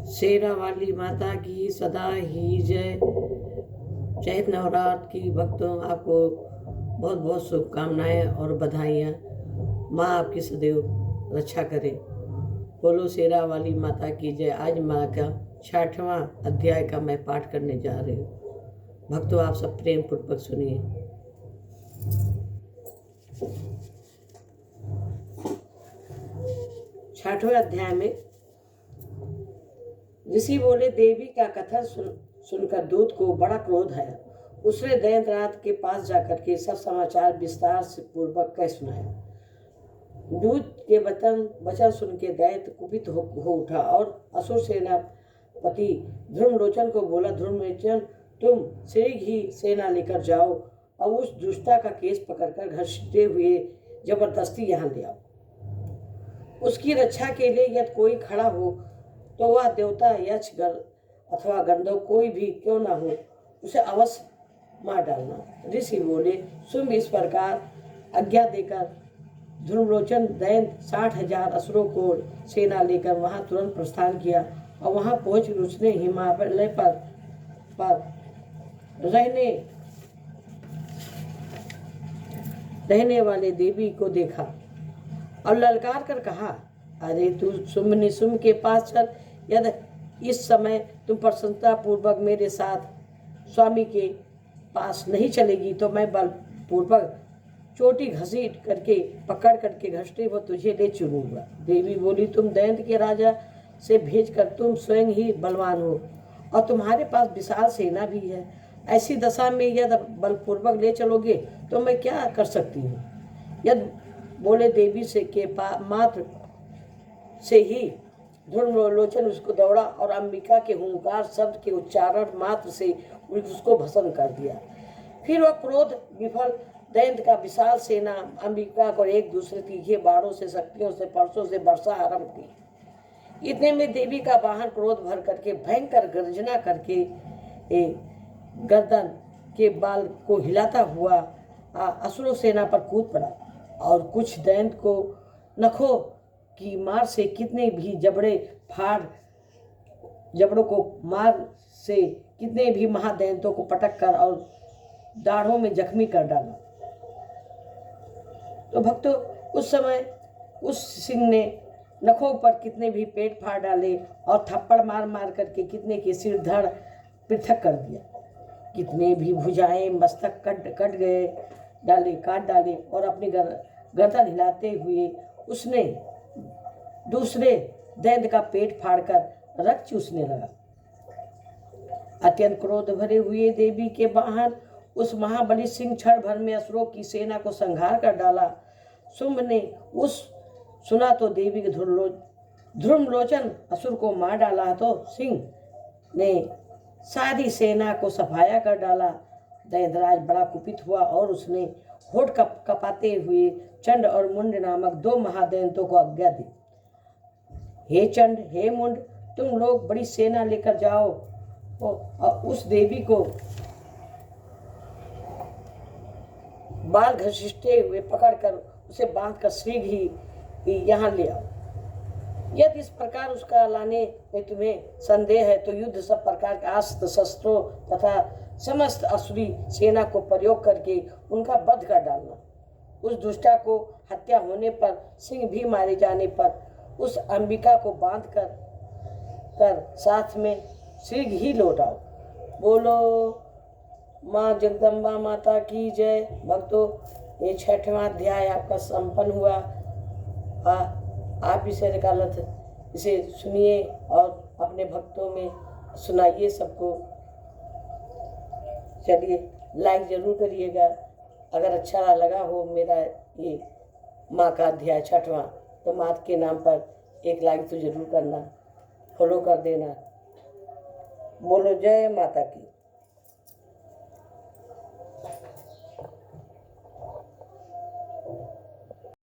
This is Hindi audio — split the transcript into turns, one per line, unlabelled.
शेरा वाली माता की सदा ही जय। चैत नवरात्र की भक्तों, आपको बहुत बहुत शुभकामनाएं और बधाइयाँ। माँ आपकी सदैव रक्षा करे। बोलो शेरा वाली माता की जय। आज माँ का 60वां अध्याय का मैं पाठ करने जा रही हूँ। भक्तों, आप सब प्रेम पूर्वक सुनिए। 60वें अध्याय में ऋषि बोले, देवी का कथन सुनकर दूत को बड़ा क्रोध है। उसने दैत्यराज के पास जाकर के सब समाचार विस्तार से पूर्वक कह सुनाया। दूत के वचन सुन के दैत्य कुपित हो उठा और असुर सेनापति ध्रुमलोचन को बोला, ध्रुमलोचन, तुम शीघ्र ही सेना लेकर जाओ और उस दुष्टा का केस पकड़कर घसीटते हुए जबरदस्ती यहाँ ले आओ। उसकी रक्षा के लिए यदि कोई खड़ा हो तो वह देवता, यक्ष, अथवा गंधर्व कोई भी क्यों ना हो, उसे अवश्य मार डालना। ऋषि बोले, सुन इस प्रकार आज्ञा देकर ध्रुमलोचन दैत्य 60,000 असुरों को सेना लेकर वहां तुरंत प्रस्थान किया और वहां पहुंच उसने हिमालय पर रहने वाले देवी को देखा और ललकार कर कहा, अरे तू शुंभ के पास चल। यदि इस समय तुम प्रसन्नता पूर्वक मेरे साथ स्वामी के पास नहीं चलेगी तो मैं बलपूर्वक चोटी घसीट करके पकड़ करके घसीटे हुए तुझे ले चलूंगा। देवी बोली, तुम दैत्य के राजा से भेजकर तुम स्वयं ही बलवान हो और तुम्हारे पास विशाल सेना भी है। ऐसी दशा में यदि बलपूर्वक ले चलोगे तो मैं क्या कर सकती हूँ। यदि बोले देवी से के मात्र से ही ध्रुमलोचन उसको दौड़ा और अंबिका के हुंकार शब्द के उच्चारण मात्र से उसको भस्म कर दिया। फिर वह क्रोध विफल दैत्य का विशाल सेना अंबिका को एक दूसरे तीखे बाणों से, शक्तियों से, परसों से वर्षा आरंभ की। इतने में देवी का वाहन क्रोध भर करके भयंकर गर्जना करके गर्दन के बाल को हिलाता हुआ असुर सेना पर कूद पड़ा और कुछ दैत्य को नखों की मार से कितने भी जबड़ों को मार से कितने भी महादैत्यों को पटक कर और दाढ़ों में जख्मी कर डाला। तो भक्तों, उस समय उस सिंह ने नखों पर कितने भी पेट फाड़ डाले और थप्पड़ मार मार करके कितने के सिर धड़ पृथक कर दिया। कितने भी भुजाएं मस्तक काट डाले और अपनी गर्दन हिलाते हुए उसने दूसरे दैत्य का पेट फाड़कर रक्त चूसने लगा। अत्यंत क्रोध भरे हुए देवी के वाहन उस महाबली सिंह क्षण भर में असुरों की सेना को संहार कर डाला। शुंभ ने सुना तो देवी के ध्रुमलोचन असुर को मार डाला तो सिंह ने सारी सेना को सफाया कर डाला। दैत्यराज बड़ा कुपित हुआ और उसने होठ कपाते हुए चंड और मुंड नामक 2 महादैत्यों को आज्ञा दी, हे चंड, हे मुंड, तुम लोग बड़ी सेना लेकर जाओ और उस देवी को बाल घसीटते हुए पकड़कर उसे बांधकर शीघ्र ही यहाँ ले आओ। यदि इस प्रकार उसका लाने में तुम्हें संदेह है तो युद्ध सब प्रकार के अस्त्र शस्त्रों तथा समस्त असुरी सेना को प्रयोग करके उनका वध कर डालना। उस दुष्टा को हत्या होने पर, सिंह भी मारे जाने पर उस अंबिका को बांध कर साथ में शीघ्र ही लौटाओ। बोलो माँ जगदम्बा माता की जय। भक्तों, ये 60वां अध्याय आपका संपन्न हुआ। आप इसे सुनिए और अपने भक्तों में सुनाइए सबको। चलिए, लाइक जरूर करिएगा। अगर अच्छा लगा हो मेरा ये माँ का अध्याय 60वां तो माँ के नाम पर एक लाइक तो जरूर करना, फॉलो कर देना। बोलो जय माता की।